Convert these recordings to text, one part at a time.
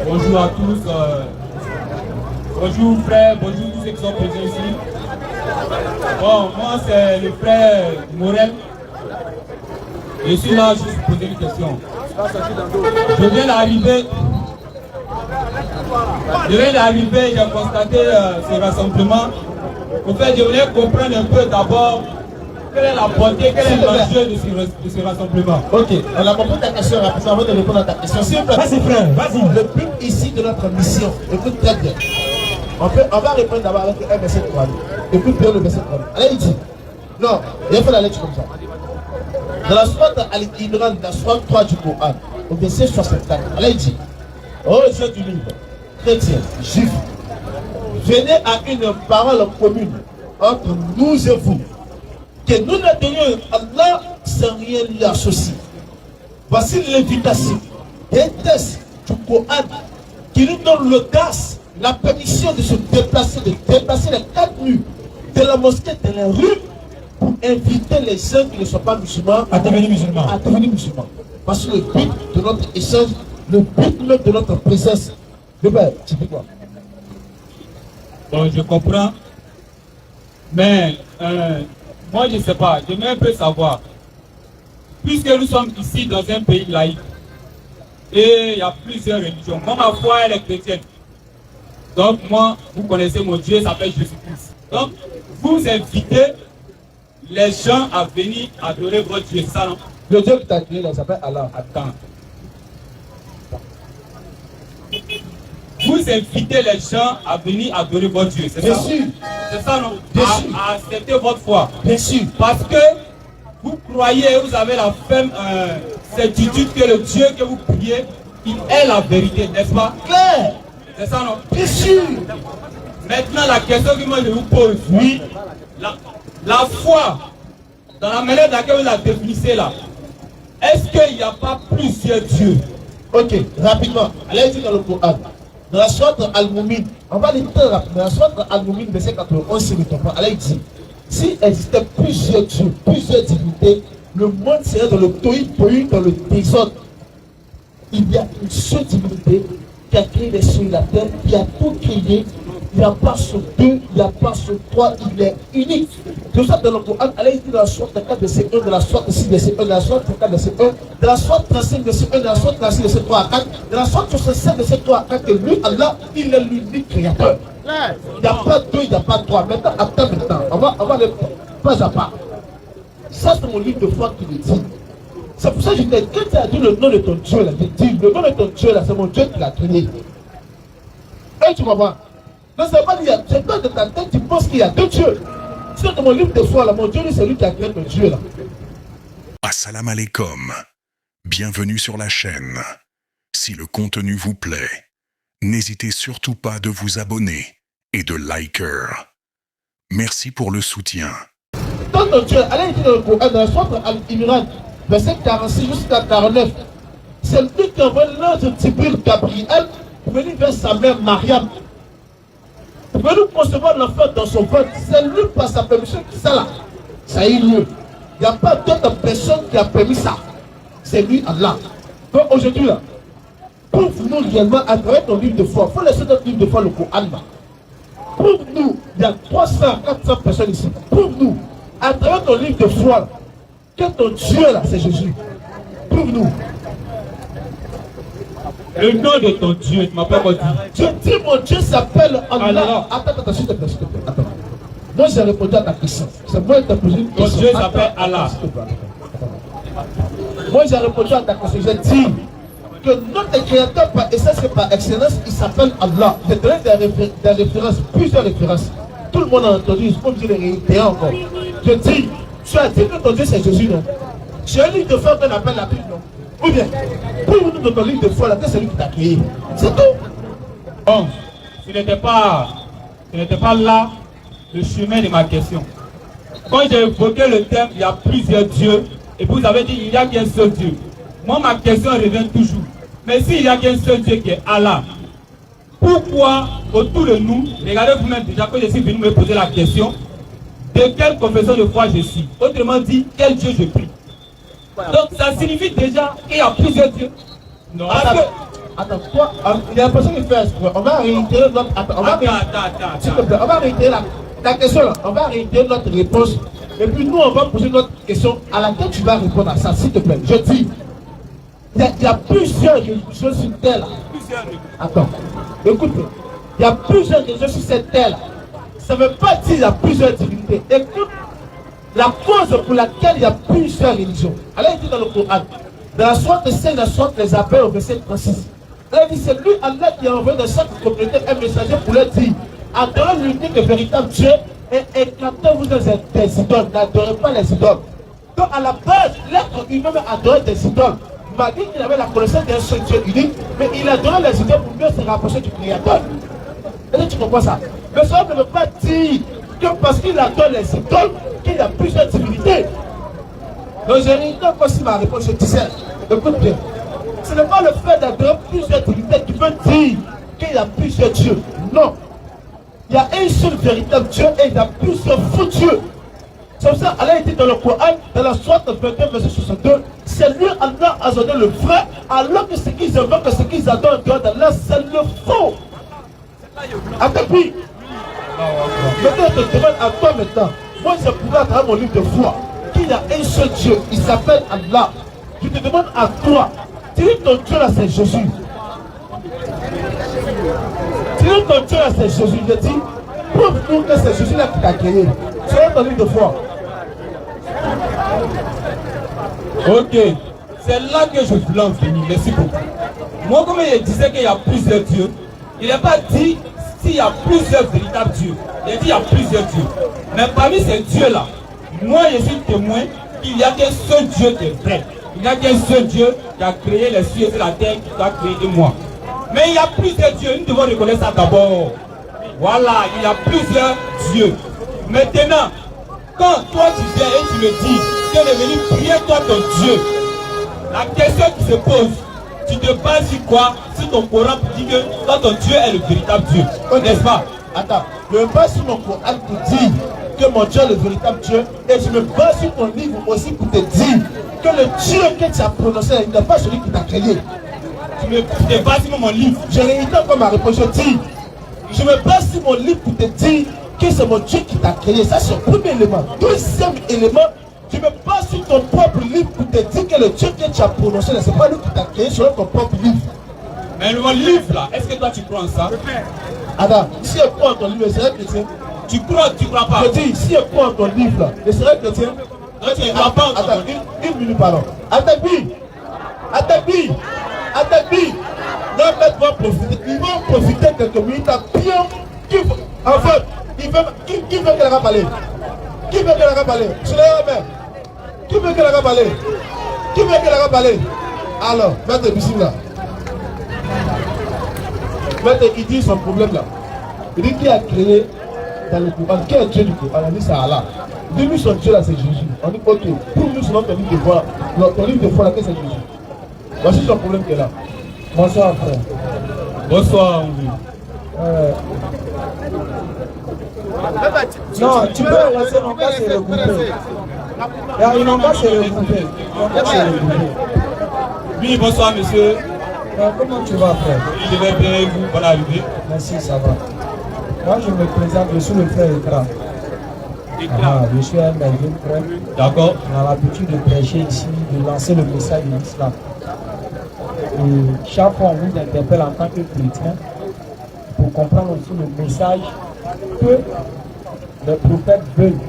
Bonjour à tous. Bonjour frère, bonjour tous ceux qui sont présents ici. Bon, moi c'est le frère Morel. Je suis là juste pour poser une question. Je viens d'arriver, j'ai constaté ce rassemblement. En fait, je voulais comprendre un peu d'abord quelle est la portée, quel est l'enjeu de ce rassemblement. Ok, on a compris ta question rapidement avant de répondre à ta question. Vas-y frère, vas-y. Le but ici de notre mission, écoute très bien. On va répondre d'abord avec un verset 3. Écoute bien le verset 3. Allez, il dit. Non, il a fait la lecture comme ça. Dans la sourate Al-Imran, dans la sourate 3 du Coran, au verset 64, allez, il dit. Oh, Dieu du livre, chrétien, juif, venez à une parole commune entre nous et vous, que nous n'adorions Allah sans rien lui associer. Voici l'invitation des textes du Coran qui nous donne l'audace, la permission de se déplacer, de déplacer les 4 murs de la mosquée, de la rue, pour inviter les gens qui ne sont pas musulmans à devenir musulmans. Parce que le but de notre échange, le but même de notre présence, tu dis quoi? Bon, je comprends. Mais moi, je ne sais pas. J'aimerais un peu savoir. Puisque nous sommes ici dans un pays laïque, et il y a plusieurs religions. Moi, ma foi, elle est chrétienne. Donc, moi, vous connaissez mon Dieu, il s'appelle Jésus-Christ. Donc, vous invitez les gens à venir adorer votre Dieu. Ça, non? Le Dieu qui t'a créé, il s'appelle Allah. Attends. Vous invitez les gens à venir adorer votre Dieu, c'est ça? Bien sûr. C'est ça, non? Bien sûr. À accepter votre foi. Bien sûr. Parce que vous croyez, vous avez la ferme certitude que le Dieu que vous priez, il est la vérité, n'est-ce pas? Claire. C'est ça, non? Bien sûr. Maintenant, la question que moi je vous pose, oui, la foi, dans la manière dans laquelle vous la définissez là, est-ce qu'il n'y a pas plusieurs dieux? Ok, rapidement. Allez dire dans le Coran. Dans la sourate Al-Mumin, on va lire très rapidement. Dans la sourate Al-Mumin, verset 91, c'est le temps. Allez dire, s'il existait plusieurs dieux, plusieurs divinités, le monde serait dans le tohu-bohu, dans le désordre. Il y a une seule divinité qui a créé les cieux et la terre, qui a tout créé. Il n'y a pas sur 2, il n'y a pas sur 3, il est unique. Tout ça dans le Coran, allez dire dans la sourate 4, verset 1, de la sourate 6, verset 1, de la sourate 4, verset 1, de la sourate 35, verset 1, de la sourate 36, verset 3 à 4, de la sourate 67, verset 3 à 4, que lui, Allah, il est l'unique créateur. Il n'y a pas 2, il n'y a pas 3. Maintenant, attends maintenant. On va aller pas à pas. Ça, c'est mon livre de foi qui le dit. C'est pour ça que je dis, quand tu as dit le nom de ton Dieu, là, je dis, le nom de ton Dieu, là, c'est mon Dieu qui l'a créé. Et tu comprends? Non, c'est pas dire, c'est toi de ta tête, tu penses qu'il y a 2 dieux. C'est dans mon livre de foi, là, mon Dieu, c'est lui qui a créé mon Dieu, là. Assalamu alaikum. Bienvenue sur la chaîne. Si le contenu vous plaît, n'hésitez surtout pas de vous abonner et de liker. Merci pour le soutien. Dans ton Dieu, allez dire dans le Coran, dans la sourate Al-Imran, verset 46 jusqu'à 49, c'est lui qui envoie l'ange de Jibril Gabriel pour venir vers sa mère Mariam. Pour venir concevoir l'enfant dans son ventre. C'est lui par sa permission qui ça là. Ça a eu lieu. Il n'y a pas d'autre personne qui a permis ça. C'est lui, Allah. Donc aujourd'hui là, prouve-nous réellement à travers ton livre de foi. Il faut laisser notre livre de foi, le Coran là. Prouve-nous, il y a 300 à 400 personnes ici. Prouve-nous, à travers ton livre de foi, que ton Dieu là, c'est Jésus. Prouve-nous. Le nom de ton Dieu, tu m'as pas dit. Je dis mon Dieu s'appelle Allah. Allah. Attends, s'il te plaît, attends. Moi j'ai répondu à ta question. C'est moi qui t'ai posé une question. Ton Dieu s'appelle Allah. Moi j'ai répondu à ta question. J'ai dit que notre créateur par essence et par excellence, il s'appelle Allah. J'ai donné des références, plusieurs références. Tout le monde a entendu, il faut me dire les réitérer encore. Je dis, tu as dit que ton Dieu c'est Jésus, non? J'ai un livre de foi qu'on appelle la Bible, non? Ou bien, pour nous dans ton livre de foi, là, que c'est lui qui t'a créé. C'est tout. Bon, ce n'était pas là le chemin de ma question. Quand j'ai évoqué le thème, il y a plusieurs dieux, et vous avez dit il n'y a qu'un seul Dieu. Moi, ma question revient toujours. Mais s'il n'y a qu'un seul Dieu qui est Allah, pourquoi autour de nous, regardez vous-même déjà que je suis venu me poser la question, de quelle confession de foi je suis? Autrement dit, quel Dieu je prie? Donc ça signifie déjà qu'il y a plusieurs dieux. Non, Attends, toi, il y a une personne qui fait exprès. On va réitérer notre. Attends, on va s'il te plaît, on va réitérer la question là. On va réitérer notre réponse. Et puis nous, on va poser notre question à laquelle tu vas répondre à ça, s'il te plaît. Je dis, il y a plusieurs religions sur terre là. Attends, écoute, il y a plusieurs religions sur cette terre là. Ça ne veut pas dire qu'il y a plusieurs divinités. Écoute, la cause pour laquelle il y a plusieurs religions. Allah dit dans le Coran, dans la sourate 5, la sourate les appels au verset 36. Allah dit, c'est lui, Allah, qui a envoyé dans chaque communauté un messager pour leur dire, adorez l'unique et véritable Dieu et éclatez-vous dans des idoles. N'adorez pas les idoles. Donc à la base, l'être humain adorait des idoles. Malgré qu'il avait la connaissance d'un seul Dieu unique, mais il adorait les idoles pour mieux se rapprocher du Créateur. Est-ce que tu comprends ça? Mais ça ne veut pas dire que parce qu'il adore les idoles, qu'il y a plusieurs divinités. Donc j'ai réuni encore si ma réponse, je disais, écoute bien, ce n'est pas le fait d'adorer plusieurs divinités qui veut dire qu'il y a plusieurs dieux. Non. Il y a un seul véritable Dieu et il y a plusieurs faux dieux. C'est pour ça Allah dit dans le Coran, dans la sourate 21, verset 62, c'est lui Allah a donné le vrai, alors que ce qu'ils invoquent, ce qu'ils adorent en dehors d'Allah, c'est le faux. Attends, puis, maintenant je te demande à toi maintenant, moi je pourrais à travers mon livre de foi, qu'il y a un seul Dieu, il s'appelle Allah. Je te demande à toi, tu dis ton Dieu là c'est Jésus. Tu dis ton Dieu là c'est Jésus, je dis, prouve-nous que c'est Jésus là qui t'a créé. C'est ton livre de foi. Ok, c'est là que je voulais en finir. Merci beaucoup. Moi, comme il disait qu'il y a plusieurs dieux, il n'a pas dit s'il y a plusieurs véritables dieux. Il a dit qu'il y a plusieurs dieux. Mais parmi ces dieux-là, moi je suis témoin qu'il n'y a qu'un seul Dieu qui est vrai. Il n'y a qu'un seul Dieu qui a créé les cieux et la terre, qui a créé moi. Mais il y a plusieurs dieux, nous devons reconnaître ça d'abord. Voilà, il y a plusieurs dieux. Maintenant, quand toi tu viens et tu me dis que tu es venu prier toi ton Dieu, la question qui se pose, tu te bases sur quoi? Sur ton Coran pour dire que toi ton Dieu est le véritable Dieu, n'est-ce pas? Attends, je me base sur mon Coran pour dire que mon Dieu est le véritable Dieu et je me base sur ton livre aussi pour te dire que le Dieu que tu as prononcé n'est pas celui qui t'a créé. Tu te bases sur mon livre. Je réitère encore ma réponse, je dis, je me base sur mon livre pour te dire que c'est mon Dieu qui t'a créé. Ça c'est le premier élément. Deuxième élément, je me base sur ton propre livre pour te dire que le Dieu que tu as prononcé, ce n'est pas lui qui t'a créé selon ton propre livre. Mais mon livre là, est-ce que toi tu crois en ça? Attends, si je crois en ton livre, c'est vrai chrétien. Tu crois pas? Je dis, si je crois en ton livre là, je serai chrétien. Non, tu ne crois pas en ton Attends, livre. une minute, pardon. Attabi, non, mais ils vont profiter quelques minutes à bien. En fait, qui veut qu'elle va parler? Qui veut qu'elle va parler? Je l'ai même. Qui veut qu'elle va parler? Qui veut qu'elle va parler? Alors, maître Bissina. Maître, il dit son problème là. Il dit qui a créé dans le Coran? Qui est Dieu du Coran? On dit c'est Allah. Il dit lui son Dieu là c'est Jésus. On dit ok, pour nous selon ton livre de foi, ton livre de foi là, qu'est-ce que c'est Jésus? Voici son problème qui est là. Bonsoir frère. Bonsoir Henri. Non, tu peux laisser mon cas se regrouper. Ils n'ont pas se regrouper. Oui, bonsoir monsieur. Comment tu vas frère? Je vais bien et vous, bonne arrivée. Merci, ça va. Moi je me présente, je suis le frère Ekra. Je suis un merveilleux frère. D'accord. On a l'habitude de prêcher ici, de lancer le message de l'islam. Et chaque fois on vous interpelle en tant que chrétien pour comprendre aussi le message que les prophètes veulent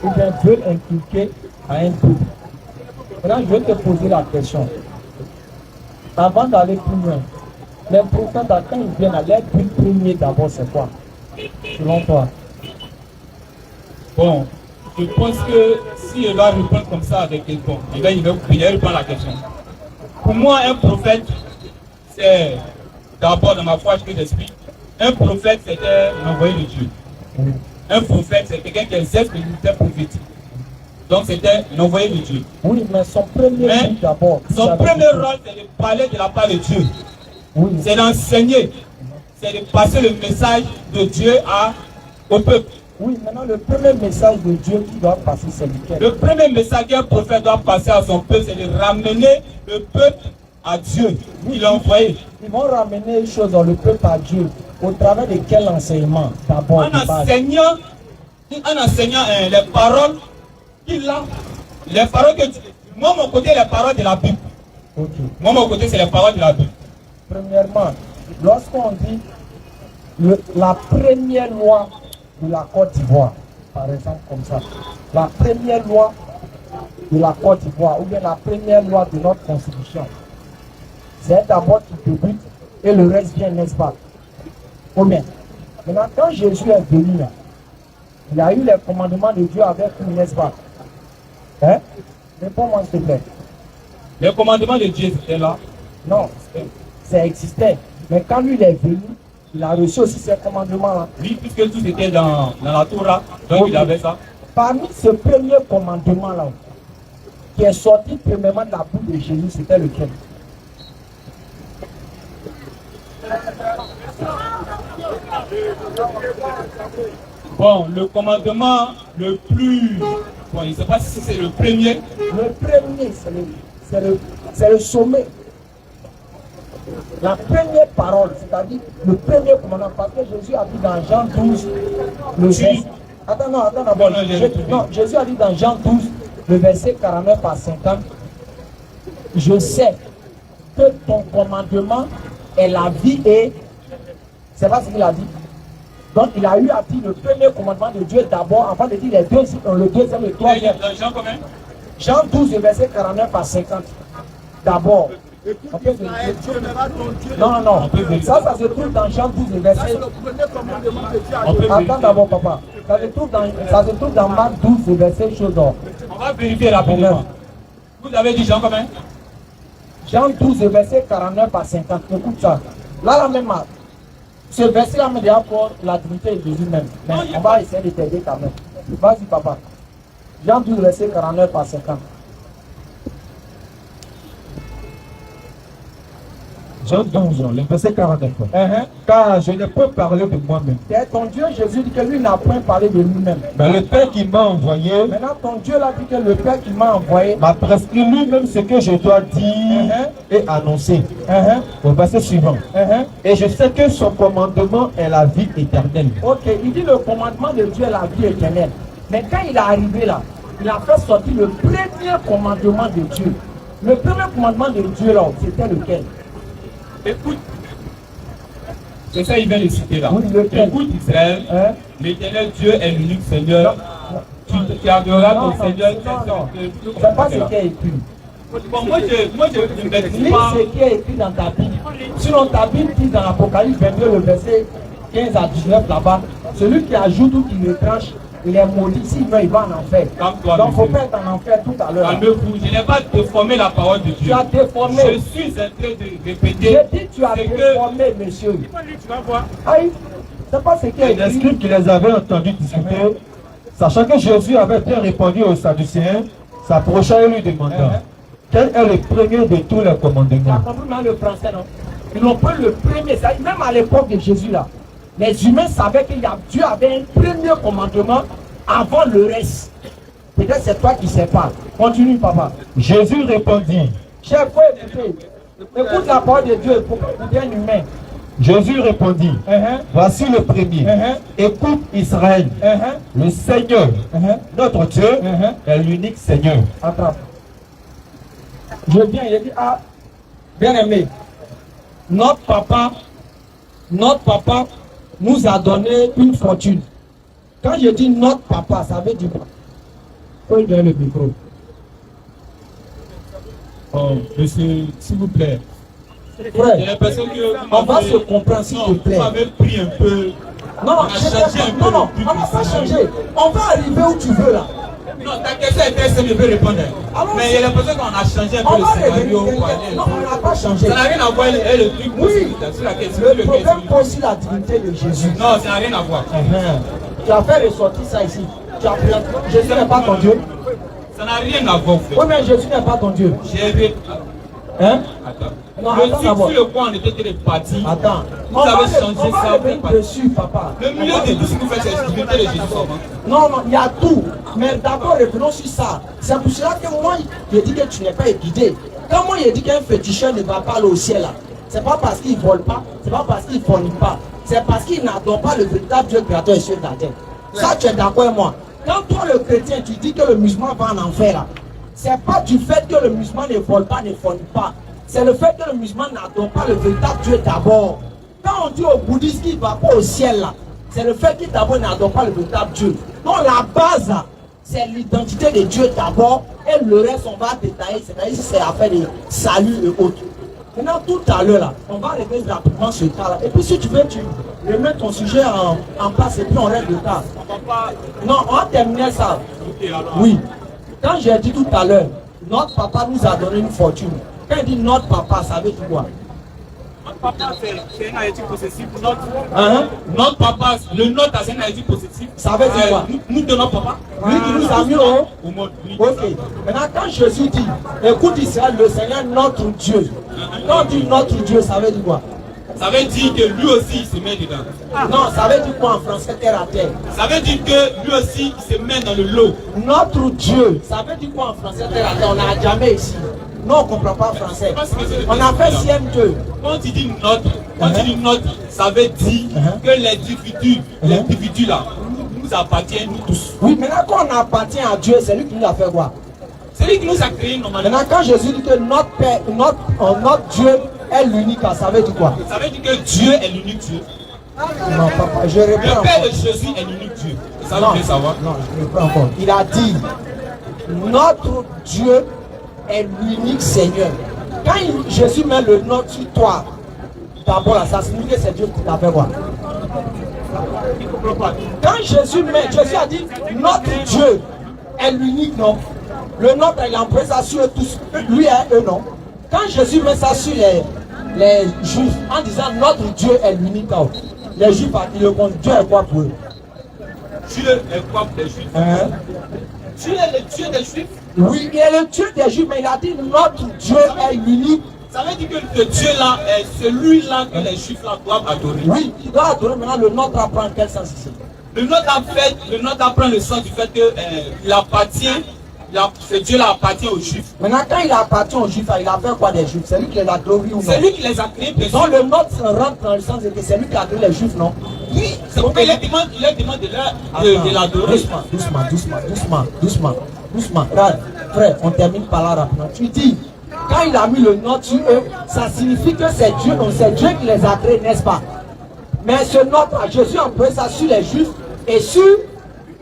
ou bien veulent inculquer à un peuple. Maintenant je vais te poser la question. Avant d'aller plus loin, les prophètes quand ils viennent à leur but premier d'abord c'est quoi? Selon toi? Bon, je pense que si je dois répondre comme ça avec quelqu'un, il va répondre à la question. Pour moi, un prophète, c'est d'abord dans ma foi que j'explique. Un prophète, c'était l'envoyé de Dieu. Un prophète, c'est quelqu'un qui exerce le ministère prophétique. Donc c'était l'envoyé de Dieu. Oui, mais son premier but d'abord. Son premier rôle, c'est de parler de la part de Dieu. Oui. C'est d'enseigner. C'est de passer le message de Dieu au peuple. Oui, maintenant le premier message de Dieu qui doit passer, c'est lequel? Le premier message qu'un prophète doit passer à son peuple, c'est de ramener le peuple à Dieu. Il l'a envoyé. Ils vont ramener les choses dans le peuple à Dieu. Au travers de quel enseignement d'abord? En enseignant les paroles qu'il a. Les paroles que moi, mon côté, les paroles de la Bible. Okay. Moi, mon côté, c'est les paroles de la Bible. Premièrement, lorsqu'on dit la première loi de la Côte d'Ivoire, par exemple comme ça, la première loi de la Côte d'Ivoire, ou bien la première loi de notre constitution, c'est d'abord qui débute et le reste vient, n'est-ce pas? Combien? Maintenant, quand Jésus est venu, là, il a eu les commandements de Dieu avec nous, n'est-ce pas? Hein? Réponds-moi s'il te plaît. Les commandements de Dieu étaient là. Non, ça existait. Mais quand lui il est venu, il a reçu aussi ces commandements-là. Oui, puisque tout était dans la Torah, donc il avait ça. Parmi ce premier commandement-là, qui est sorti premièrement de la bouche de Jésus, c'était lequel? Bon, le commandement le plus... Bon, je ne sais pas si c'est le premier. Le premier, c'est le sommet. La première parole, c'est-à-dire le premier commandement, parce que Jésus a dit dans Jean 12, le verset... Attends d'abord. Non, Jésus a dit dans Jean 12, le verset 49 à 50, je sais que ton commandement est la vie et... C'est pas ce qu'il a dit. Donc il a eu à dire le premier commandement de Dieu d'abord, avant de dire les deux, le deuxième et le troisième. Jean combien? Jean 12, verset 49 à 50. D'abord. Non. Ça se trouve dans Jean 12, verset... Attends d'abord, papa. Ça se trouve dans Marc 12, verset chose d'or. On va vérifier rapidement. Vous avez dit Jean combien? Jean 12, verset 49 à 50. Écoute ça. Là même, ce verset-là me dit pour la dignité de Jésus même. Mais on va essayer de t'aider quand même. Vas-y, papa. Jean 12, verset 49 à 50. Jean 12, le verset 49. Car je ne peux parler de moi-même. C'est ton Dieu, Jésus dit que lui n'a point parlé de lui-même. Mais le Père qui m'a envoyé, maintenant ton Dieu l'a dit que le Père qui m'a envoyé m'a prescrit lui-même ce que je dois dire et annoncer. Au verset suivant. Et je sais que son commandement est la vie éternelle. Ok, il dit le commandement de Dieu est la vie éternelle. Mais quand il est arrivé là, il a fait sortir le premier commandement de Dieu. Le premier commandement de Dieu là, c'était lequel? Écoute, c'est ça il vient de citer là. Oui, écoute Israël, l'Éternel Dieu est l'unique Seigneur. Tu adoreras ton Seigneur. C'est pas ce qui est écrit. Bon, moi je ne bêtise Lis pas. ce qui est écrit dans ta Bible. Sinon ta Bible dit dans l'Apocalypse 22, le verset 15 à 19 là-bas, celui qui ajoute ou qui retranche, il est maudit, s'il veut, il va en enfer. Donc il ne faut pas être en enfer tout à l'heure. Je n'ai pas déformé la parole de Dieu. Tu as déformé. Je suis en train de répéter. J'ai dit tu as déformé, monsieur. Tu vas voir. Aïe, c'est pas ce qui est Les écrit. scribes qui les avaient entendus discuter, sachant que Jésus avait bien répondu aux Sadducéens, s'approcha et lui demanda quel est le premier de tous les Tu as commandements. compris dans le français, non? Ils n'ont pas le premier. Même à l'époque de Jésus, là, les humains savaient que Dieu avait un premier commandement avant le reste. Peut-être c'est toi qui ne sais pas. Continue, papa. Jésus répondit. Cher frère, écoute la parole de Dieu pour écouter un humain. Jésus répondit, voici le premier. Écoute Israël, le Seigneur, notre Dieu, est l'unique Seigneur. Attrape. Je viens, il a dit, ah, bien aimé, notre papa nous a donné une fortune. Quand je dis notre papa, ça veut dire quoi? Faut lui donner le micro. Oh, monsieur, s'il vous plaît. Frère, J'ai l'impression que on va se comprendre, s'il te plaît. Vous m'avez pris un peu. Non, On a changé un peu on le va pas changer. On va arriver où tu veux là. Non, ta question était simple, je peux répondre. Alors, mais j'ai l'impression qu'on a changé un On peu va le scénario. revenir. Non, on n'a pas changé. Ça n'a rien à voir avec le truc Oui, sur la question. le problème pose aussi la dignité de Jésus. Non, ça n'a rien à voir. Tu as fait ressortir ça ici. Tu as pris. Jésus n'est pas ton Dieu. Ça n'a rien à voir, frère. Oui, mais Jésus n'est pas ton Dieu. J'ai Hein? Attends. Non, Le attends site d'abord. sur le coin, on était répartis. Attends. Vous avez changé on va ça. revenir dessus, papa. Le milieu de tout ce que vous faites, c'est la divinité de Jésus seulement. Non, il y a tout. Mais d'abord, revenons sur ça. C'est pour cela que moi, je dis que tu n'es pas guidé. Quand moi il dit qu'un féticheur ne va pas aller au ciel, c'est pas parce qu'il ne vole pas, c'est pas parce qu'il ne fornique pas, c'est parce qu'il n'adore pas le véritable Dieu créateur et ciel de la terre. Ça, tu es d'accord avec moi? Quand toi, le chrétien, tu dis que le musulman va en enfer, là, c'est pas du fait que le musulman ne vole pas, ne fornique pas. C'est le fait que le musulman n'adore pas le véritable Dieu d'abord. Quand on dit au bouddhiste qu'il ne va pas au ciel, là, c'est le fait qu'il d'abord n'adore pas le véritable Dieu. Donc la base, là, c'est l'identité de Dieu d'abord, et le reste, on va détailler, c'est-à-dire si c'est affaire de salut et autres. Maintenant, tout à l'heure, là, on va régler rapidement ce cas-là. Et puis, si tu veux, tu remets ton sujet en place et puis on règle le cas. Non, on va terminer ça. Oui. Quand j'ai dit tout à l'heure, notre papa nous a donné une fortune. Quand il dit notre papa, ça veut dire quoi? Notre papa, c'est un adjectif possessif. Notre papa, le nôtre, c'est un adjectif possessif. Ça veut dire quoi? Nous de notre papa. Lui qui nous a mis au monde. Ok. Maintenant, quand Jésus dit, écoute Israël, le Seigneur notre Dieu. Quand on dit notre Dieu, ça veut dire quoi? Ça veut dire que lui aussi il se met dedans. Non, ça veut dire quoi en français, terre à terre? Ça veut dire que lui aussi il se met dans le lot. Notre Dieu, ça veut dire quoi en français, terre à terre? On n'a jamais ici. Non, on ne comprend pas français. On a fait CM2. Quand tu dis notre, ça veut dire que l'individu là, nous appartient, nous tous. Oui, maintenant quand on appartient à Dieu, c'est lui qui nous a fait quoi? C'est lui qui nous a créés normalement. Maintenant quand Jésus dit que notre Père, notre Dieu est l'unique, ça veut dire quoi? Ça veut dire que Dieu est l'unique Dieu. Non, papa, je reprends Le encore. Père de Jésus est l'unique Dieu. C'est ça que vous voulez savoir? Non, je reprends encore. Il a dit, notre Dieu est l'unique Seigneur. Quand Jésus met le nom sur toi, d'abord là, ça signifie que c'est Dieu qui t'a fait quoi? Quand Jésus a dit notre Dieu est l'unique, non? Le nôtre, il a employé ça sur eux tous. Lui et eux, non? Quand Jésus met ça sur les Juifs en disant notre Dieu est l'unique, les Juifs ils le comptent. Dieu est quoi pour eux? Dieu est quoi pour les Juifs? Dieu est le Dieu des Juifs? Oui, il est le Dieu des Juifs, mais il a dit notre Dieu est l'unique. Ça veut dire que le Dieu là est celui-là que les Juifs là doivent adorer. Oui, il doit adorer. Maintenant, le nôtre apprend quel sens ici? Le nôtre apprend le sens du fait que il appartient, ce Dieu là appartient aux Juifs. Maintenant, quand il appartient aux Juifs, il a fait quoi des Juifs? C'est lui qui les a glorifiés ou non? C'est lui qui les a créés. Donc le nôtre rentre dans le sens de que c'est lui qui a créé les Juifs, non? Oui, c'est pourquoi il leur demande de l'adorer. Doucement. Frère, on termine par là rapidement. Tu dis, quand il a mis le nôtre sur eux, ça signifie que c'est Dieu, qui les a créés, n'est-ce pas? Mais ce nôtre, Jésus a employé ça sur les Juifs et sur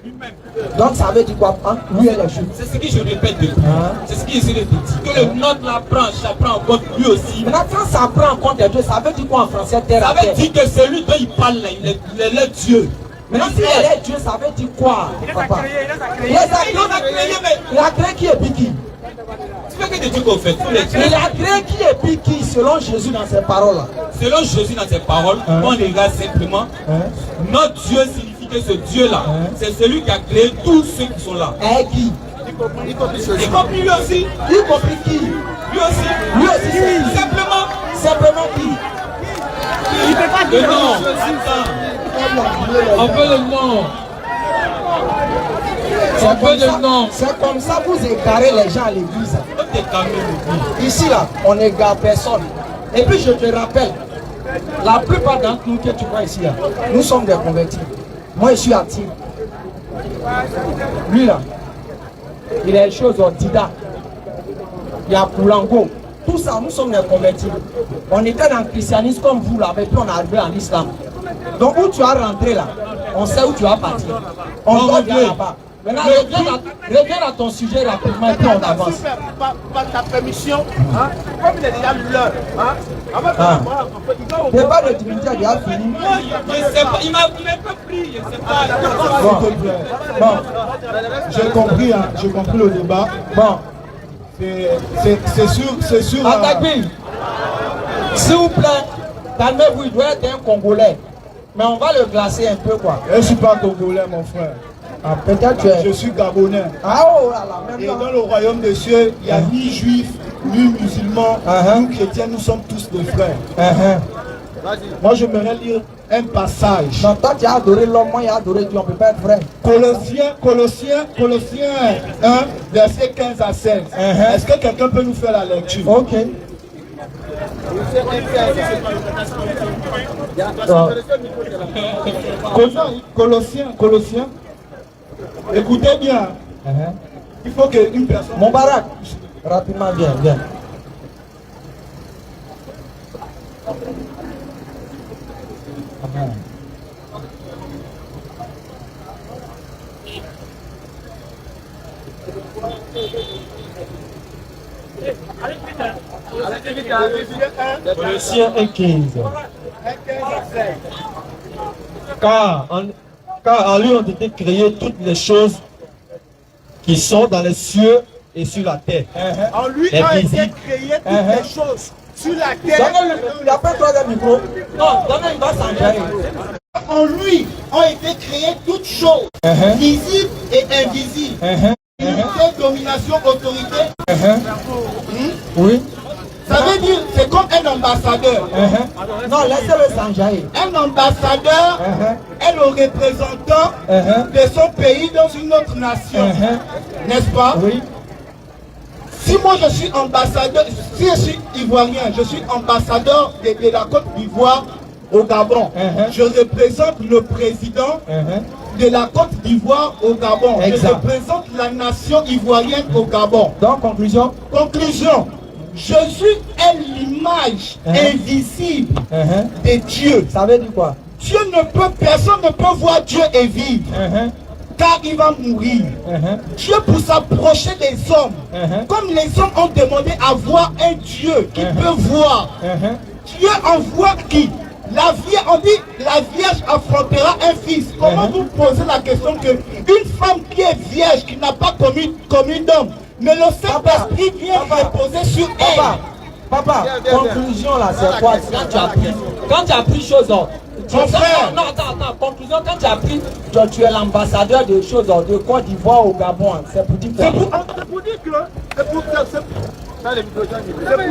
lui-même. Donc ça veut dire quoi? Lui et les Juifs. C'est ce que je répète depuis. C'est ce qu'il essaie de dire. Que le nôtre là ça prend en compte lui aussi. Maintenant, quand ça prend en compte les dieux, ça veut dire quoi en français? Terre à terre. Ça veut dire que celui dont il parle là, il est Dieu. Maintenant, si il est Dieu, ça veut dire quoi? Papa? Il a créé qui et puis qui? Tu veux que des trucs qu'on fait? Il a créé qui et puis qui selon Jésus dans ses paroles là? Selon Jésus dans ses paroles, on regarde simplement. Notre Dieu signifie que ce Dieu là, c'est celui qui a créé tous ceux qui sont là. Et qui? Y compris lui aussi. Y compris qui? Lui aussi. Lui aussi. Simplement qui? Il ne peut pas dire le nom. On veut le nom. C'est comme ça vous égarez les gens à l'église. Ici là, on n'égare personne. Et puis je te rappelle, la plupart d'entre nous que tu vois ici là, nous sommes des convertis. Moi je suis actif. Lui là, il a des choses au Dida. Il y a Koulango. Tout ça, nous sommes des convertis. On était dans le christianisme comme vous là, et puis on est arrivé en islam. Donc où tu as rentré là, on sait où tu vas partir. On va bien là-bas. Maintenant, reviens à ton sujet rapidement et puis on avance. Par ta permission, comme il est déjà l'heure, le débat de divinité a déjà fini. Il m'a pas pris, je sais pas. Bon, j'ai compris le débat. Bon, c'est sûr. Atagbi, s'il vous plaît, calmez-vous, il doit être un Congolais. Mais on va le glacer un peu quoi. Je ne suis pas Congolais mon frère. Ah, peut-être tu es. Je suis Gabonais. Ah oh là là, même et dans le royaume des cieux, il n'y a ni juifs, ni musulmans, ni chrétiens, nous sommes tous des frères. Moi, j'aimerais lire un passage. Non, toi, tu as adoré l'homme, moi, j'ai adoré Dieu. On ne peut pas être vrai. Colossiens 1, verset 15 à 16. Est-ce que quelqu'un peut nous faire la lecture? Ok. Colossiens. Écoutez bien. Il faut qu'une personne... Mon baraque. Rapidement, viens. Colossiens 1:15. Car en lui ont été créées toutes les choses qui sont dans les cieux et sur la terre. En lui ont été créées toutes les choses sur la terre. Il n'y a pas trois micro. Non, donnez, il va s'enjailler. En lui ont été créées toutes choses, visibles et invisibles. Unité, domination, autorité. Oui. Ça veut dire, c'est comme un ambassadeur. Non, laissez-le s'enjailler. Un ambassadeur est le représentant de son pays dans une autre nation. N'est-ce pas? Oui. Si moi je suis ambassadeur, si je suis ivoirien, je suis ambassadeur de la Côte d'Ivoire au Gabon. Je représente le président de la Côte d'Ivoire au Gabon. Exact. Je représente la nation ivoirienne au Gabon. Donc, conclusion. Conclusion. Jésus est l'image invisible de Dieu. Ça veut dire quoi? Personne ne peut voir Dieu et vivre. Car il va mourir. Dieu pour s'approcher des hommes. Comme les hommes ont demandé à voir un Dieu qui peut voir. Dieu envoie qui? La Vierge, on dit la Vierge affrontera un fils. Comment vous posez la question que une femme qui est vierge, qui n'a pas commis d'homme, mais le Saint-Esprit vient reposer sur elle. Papa, conclusion là, c'est quoi? Quand tu as pris chose, mon frère. Non, attends, conclusion, quand tu as pris, tu es l'ambassadeur de choses de Côte d'Ivoire au Gabon, c'est pour dire quoi? C'est pour dire que, c'est pour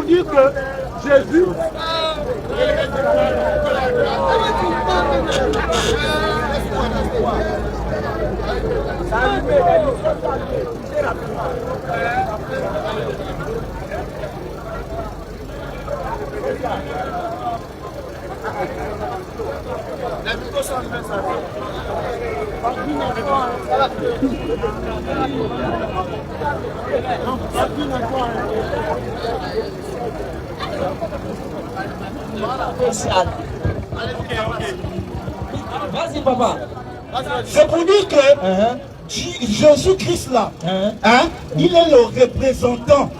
dire que Jésus. Vas-y, papa. C'est pour dire que Jésus-Christ là, il est le représentant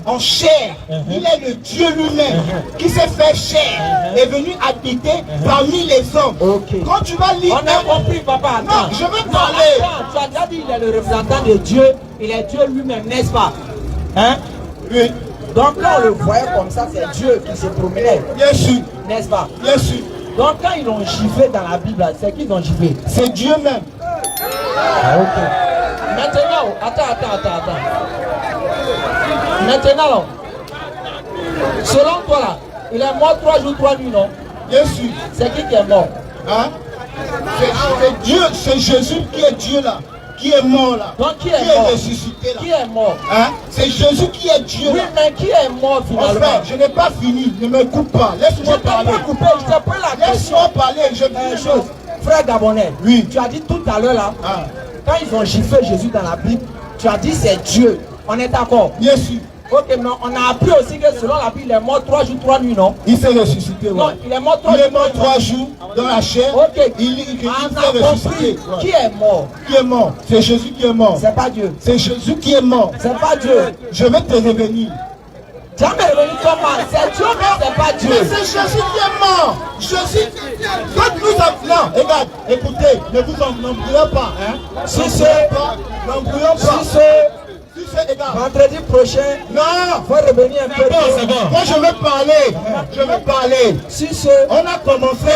en chair. Il est le Dieu lui-même qui s'est fait chair, est venu habiter parmi les hommes. Quand tu vas lire... On a compris, papa. Non, je veux parler. Tu as déjà dit il est le représentant de Dieu. Il est Dieu lui-même, n'est-ce pas? Oui. Donc quand on le voyait comme ça, c'est Dieu qui se promenait. Bien sûr. N'est-ce pas? Bien sûr. Donc quand ils ont giflé dans la Bible, c'est qu'ils ont giflé? C'est Dieu même. Maintenant, attends. Maintenant, selon toi là, il est mort 3 jours, 3 nuits, non? Bien sûr. C'est qui est mort? C'est Dieu, c'est Jésus qui est Dieu là, qui est mort là. Donc qui est mort? Ressuscité là. Qui est mort? C'est Jésus qui est Dieu là. Oui, mais qui est mort finalement? Frère, je n'ai pas fini, ne me coupe pas, laisse-moi parler. Je t'ai pas coupé, je t'ai pris la question. Laisse-moi parler, je dis une chose. Frère Gabonais, oui. Tu as dit tout à l'heure là, quand ils ont giflé Jésus dans la Bible, tu as dit c'est Dieu. On est d'accord? Bien sûr. Ok, mais on a appris aussi que selon la Bible, il est mort 3 jours, 3 nuits, non? Il s'est ressuscité, ouais. Non, il est mort 3 jours. Il est mort 3 jours dans la chair. Ok. Il s'est ressuscité. Ouais. Qui est mort? Qui est mort? C'est Jésus qui est mort. C'est pas Dieu. C'est Jésus qui est mort. C'est pas Dieu. Je vais te revenir. Jamais revenu comment? C'est Dieu, mais c'est pas Dieu. Mais c'est Jésus qui est mort. Jésus. Quand nous appelons, regarde, écoutez, ne vous embrouillez pas. Si c'est. N'embrouillons pas. Si c'est vendredi prochain, non, faut revenir un peu. C'est bon. Moi je vais parler. Si c'est. On a commencé.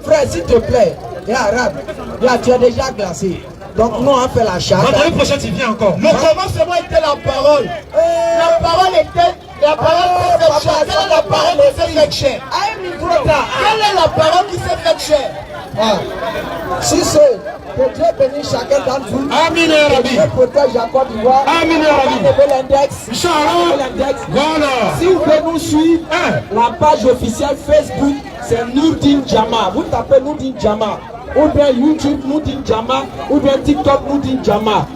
Frère, s'il te plaît, et arabe, là tu es déjà glacé. Donc nous on fait la chasse. Vendredi prochain tu viens encore. Le commencement était la parole. La parole était. La parole était cette chair. La parole était cette chair. Un micro la parole qui s'est faite chère. Ah. Si c'est que Dieu bénisse chacun d'entre vous. Amen, Que Rabbi. Dieu protège la Côte d'Ivoire. Amen, Rabbi. Levez l'index. Inch'Allah. L'index. Voilà. Si vous voulez nous suivre, la page officielle Facebook, c'est Nourdine Jama. Vous tapez Nourdine Jama. Ou bien YouTube Nourdine Jama. Ou bien TikTok Nourdine Jama.